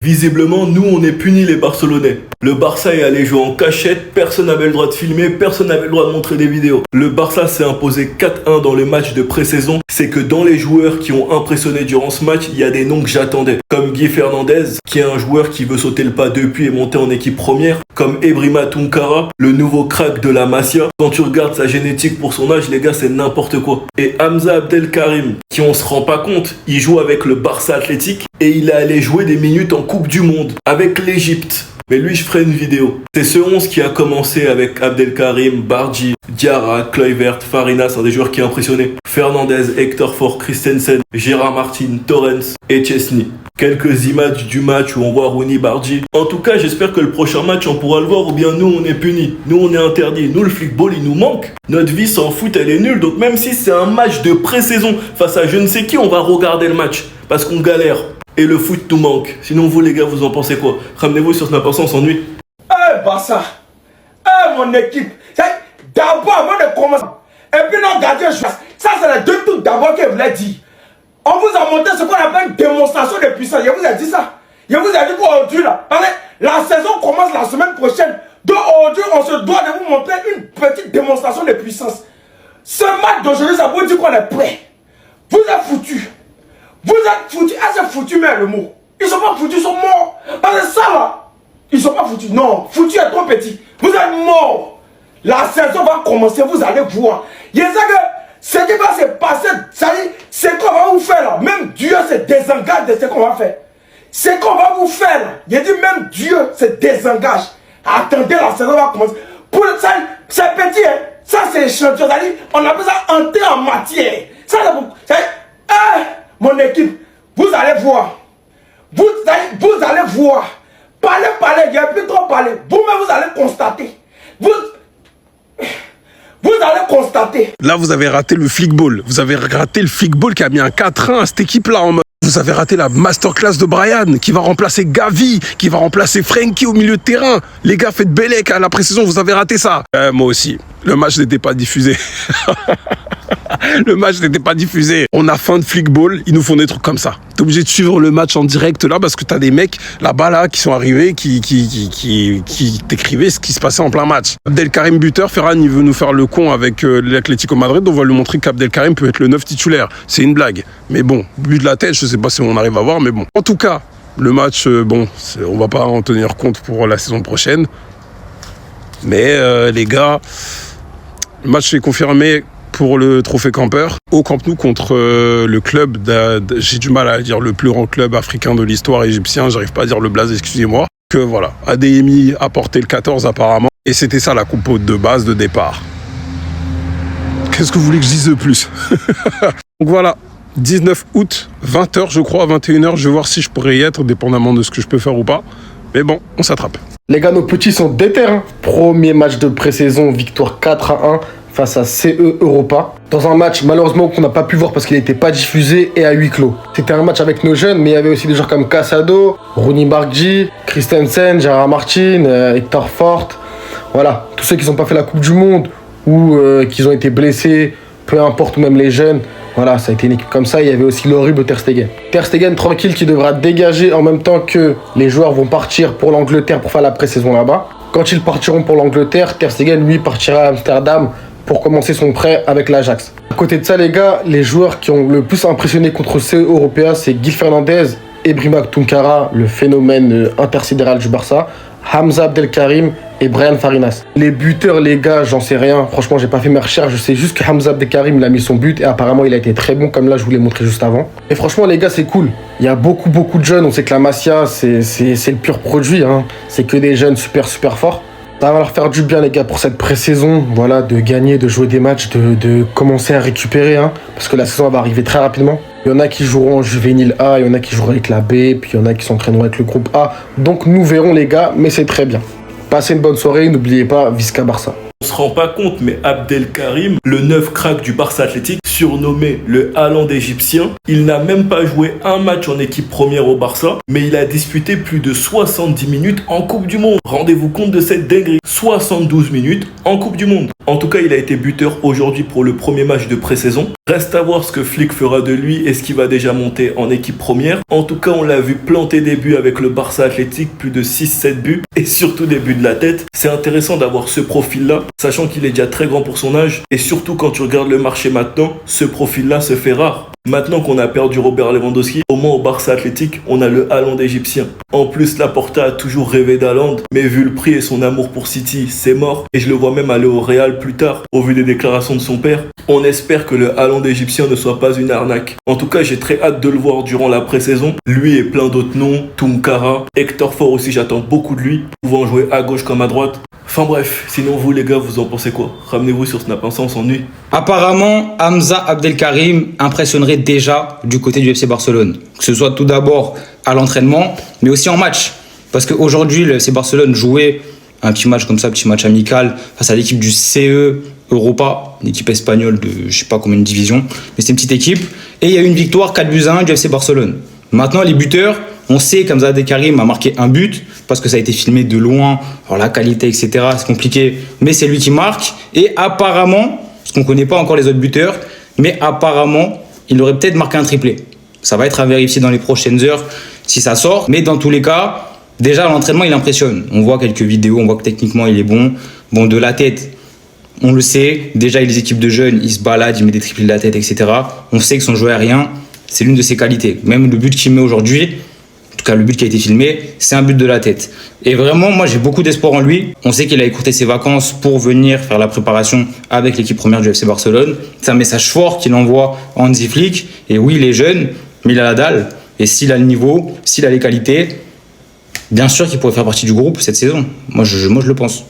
Visiblement, nous, on est punis les Barcelonais. Le Barça est allé jouer en cachette, personne n'avait le droit de filmer, personne n'avait le droit de montrer des vidéos. Le Barça s'est imposé 4-1 dans le match de pré-saison. C'est que dans les joueurs qui ont impressionné durant ce match, il y a des noms que j'attendais. Comme Guy Fernandez, qui est un joueur qui veut sauter le pas depuis et monter en équipe première. Comme Ebrima Tunkara, le nouveau crack de la Masia. Quand tu regardes sa génétique pour son âge, les gars, c'est n'importe quoi. Et Hamza Abdelkarim, qui on se rend pas compte, il joue avec le Barça Athletic et il est allé jouer des minutes en Coupe du Monde avec l'Égypte. Mais lui, je ferai une vidéo. C'est ce 11 qui a commencé avec Abdelkarim, Bardi, Diarra, Kluivert, Farinas, un des joueurs qui a impressionné. Fernandez, Hector Ford, Christensen, Gérard Martin, Torrens et Chesney. Quelques images du match où on voit Rooney, Bardi. En tout cas, j'espère que le prochain match, on pourra le voir ou bien nous, on est punis. Nous, on est interdits. Nous, le flickball, il nous manque. Notre vie sans foot, elle est nulle. Donc même si c'est un match de pré-saison face à je ne sais qui, on va regarder le match. Parce qu'on galère. Et le foot nous manque. Sinon, vous, les gars, vous en pensez quoi? Ramenez-vous sur Snap, on s'ennuie. Eh, Barça. Eh, mon équipe. D'abord, avant de commencer. Et puis, non, gardien, ça, c'est les deux trucs d'abord que je voulais dire. On vous a montré ce qu'on appelle une démonstration de puissance. Je vous ai dit ça. Je vous ai dit qu'aujourd'hui, là, la saison commence la semaine prochaine. Donc, aujourd'hui, on se doit de vous montrer une petite démonstration de puissance. Ce match d'aujourd'hui, ça veut dire qu'on est prêt. Vous êtes foutus. Vous êtes foutus. Ah, c'est foutu, mais le mot. Ils sont pas foutus, ils sont morts. Parce que ça, là, ils sont pas foutus. Non, foutu est trop petit. Vous êtes morts. La saison va commencer, vous allez voir. Il y a ça que ce qui va se passer, ça dit, c'est qu'on va vous faire là. Même Dieu se désengage de ce qu'on va faire. Ce qu'on va vous faire là. Il dit même Dieu se désengage. Attendez, la saison va commencer. Pour ça, c'est petit, hein. Ça, c'est échantillon. On appelle ça entrer en matière. Ça, c'est mon équipe, vous allez voir. Vous allez voir. Parlez, il n'y a plus trop parler. Vous-même, vous allez constater. Vous allez constater. Là, vous avez raté le flickball. Vous avez raté le flickball qui a mis un 4-1 à cette équipe-là en mode. Vous avez raté la masterclass de Brian, qui va remplacer Gavi, qui va remplacer Frenkie au milieu de terrain. Les gars, faites Bellec à la pré-saison, vous avez raté ça. Moi aussi. Le match n'était pas diffusé. Le match n'était pas diffusé. On a faim de flickball, ils nous font des trucs comme ça. T'es obligé de suivre le match en direct là parce que t'as des mecs là-bas là qui sont arrivés, qui t'écrivaient ce qui se passait en plein match. Abdelkarim buteur, Ferran il veut nous faire le con avec l'Atlético Madrid, on va lui montrer qu'Abdelkarim peut être le 9 titulaire. C'est une blague. Mais bon, but de la tête, je sais pas si on arrive à voir, mais bon. En tout cas, le match, on va pas en tenir compte pour la saison prochaine. Mais les gars, le match est confirmé pour le trophée campeur au Camp Nou contre le club, j'ai du mal à dire le plus grand club africain de l'histoire égyptien, j'arrive pas à dire le blaze, excusez-moi. Que voilà, ADMI a porté le 14 apparemment, et c'était ça la compo de base de départ. Qu'est-ce que vous voulez que je dise de plus? Donc voilà, 19 août, 20h je crois, 21h, je vais voir si je pourrais y être, dépendamment de ce que je peux faire ou pas. Mais bon, on s'attrape. Les gars, nos petits sont déter. Premier match de pré-saison, victoire 4-1 face à CE Europa. Dans un match, malheureusement, qu'on n'a pas pu voir parce qu'il n'était pas diffusé et à huis clos. C'était un match avec nos jeunes, mais il y avait aussi des joueurs comme Casado, Rooney Bardi, Christensen, Gérard Martin, Hector Ford. Voilà, tous ceux qui n'ont pas fait la Coupe du Monde ou qui ont été blessés, peu importe, ou même les jeunes. Voilà, ça a été une équipe comme ça. Il y avait aussi l'horrible Ter Stegen. Ter Stegen, tranquille, qui devra dégager en même temps que les joueurs vont partir pour l'Angleterre pour faire la pré-saison là-bas. Quand ils partiront pour l'Angleterre, Ter Stegen, lui, partira à Amsterdam pour commencer son prêt avec l'Ajax. À côté de ça, les gars, les joueurs qui ont le plus impressionné contre CE Européen, c'est Guy Fernandez, Ebrima Tunkara, le phénomène intersidéral du Barça, Hamza Abdelkarim et Brian Farinas. Les buteurs, les gars, j'en sais rien. Franchement, j'ai pas fait mes recherches. Je sais juste que Hamza Abdelkarim, il a mis son but et apparemment, il a été très bon, comme là, je vous l'ai montré juste avant. Et franchement, les gars, c'est cool. Il y a beaucoup de jeunes. On sait que la Masia, c'est le pur produit. Hein. C'est que des jeunes super forts. Ça va leur faire du bien, les gars, pour cette pré-saison. Voilà, de gagner, de jouer des matchs, de commencer à récupérer. Hein, parce que la saison va arriver très rapidement. Il y en a qui joueront en juvénile A, il y en a qui joueront avec la B, puis il y en a qui s'entraîneront avec le groupe A. Donc nous verrons, les gars, mais c'est très bien. Passez une bonne soirée, n'oubliez pas, Visca Barça. On se rend pas compte, mais Abdelkarim, le 9 crack du Barça Athletic, surnommé le Haaland égyptien, il n'a même pas joué un match en équipe première au Barça, mais il a disputé plus de 70 minutes en Coupe du Monde. Rendez-vous compte de cette dinguerie. 72 minutes en Coupe du Monde. En tout cas, il a été buteur aujourd'hui pour le premier match de pré-saison. Reste à voir ce que Flick fera de lui et ce qu'il va déjà monter en équipe première. En tout cas, on l'a vu planter des buts avec le Barça Athletic, plus de 6-7 buts, et surtout des buts de la tête. C'est intéressant d'avoir ce profil-là, sachant qu'il est déjà très grand pour son âge, et surtout quand tu regardes le marché maintenant, ce profil-là se fait rare. Maintenant qu'on a perdu Robert Lewandowski, au moins au Barça Athletic, on a le Haaland égyptien. En plus, Laporta a toujours rêvé d'Haaland, mais vu le prix et son amour pour City, c'est mort. Et je le vois même aller au Real plus tard, au vu des déclarations de son père. On espère que le Haaland égyptien ne soit pas une arnaque. En tout cas, j'ai très hâte de le voir durant la pré-saison. Lui et plein d'autres noms, Tunkara, Hector Ford aussi, j'attends beaucoup de lui, pouvant jouer à gauche comme à droite. Enfin bref, sinon vous les gars, vous en pensez quoi? Ramenez-vous sur Snap Instant, on s'ennuie. Apparemment, Hamza Abdelkarim impressionnerait déjà du côté du FC Barcelone. Que ce soit tout d'abord à l'entraînement, mais aussi en match. Parce qu'aujourd'hui, le FC Barcelone jouait un petit match comme ça, petit match amical, face à l'équipe du CE Europa, une équipe espagnole de je sais pas combien de divisions, mais c'est une petite équipe. Et il y a eu une victoire 4-1 du FC Barcelone. Maintenant, les buteurs, on sait qu'Hamza Abdelkarim a marqué un but, parce que ça a été filmé de loin, alors la qualité, etc., c'est compliqué, mais c'est lui qui marque. Et apparemment, parce qu'on ne connaît pas encore les autres buteurs, mais apparemment, il aurait peut-être marqué un triplé. Ça va être à vérifier dans les prochaines heures si ça sort, mais dans tous les cas, déjà à l'entraînement, il impressionne. On voit quelques vidéos, on voit que techniquement, il est bon. Bon, de la tête, on le sait, déjà, il y a les équipes de jeunes, il se balade, il met des triplés de la tête, etc. On sait que son jeu aérien, c'est l'une de ses qualités. Même le but qu'il met aujourd'hui, en tout cas le but qui a été filmé, c'est un but de la tête. Et vraiment, moi j'ai beaucoup d'espoir en lui. On sait qu'il a écourté ses vacances pour venir faire la préparation avec l'équipe première du FC Barcelone. C'est un message fort qu'il envoie à Hansi Flick. Et oui, il est jeune, mais il a la dalle. Et s'il a le niveau, s'il a les qualités, bien sûr qu'il pourrait faire partie du groupe cette saison. Moi je le pense.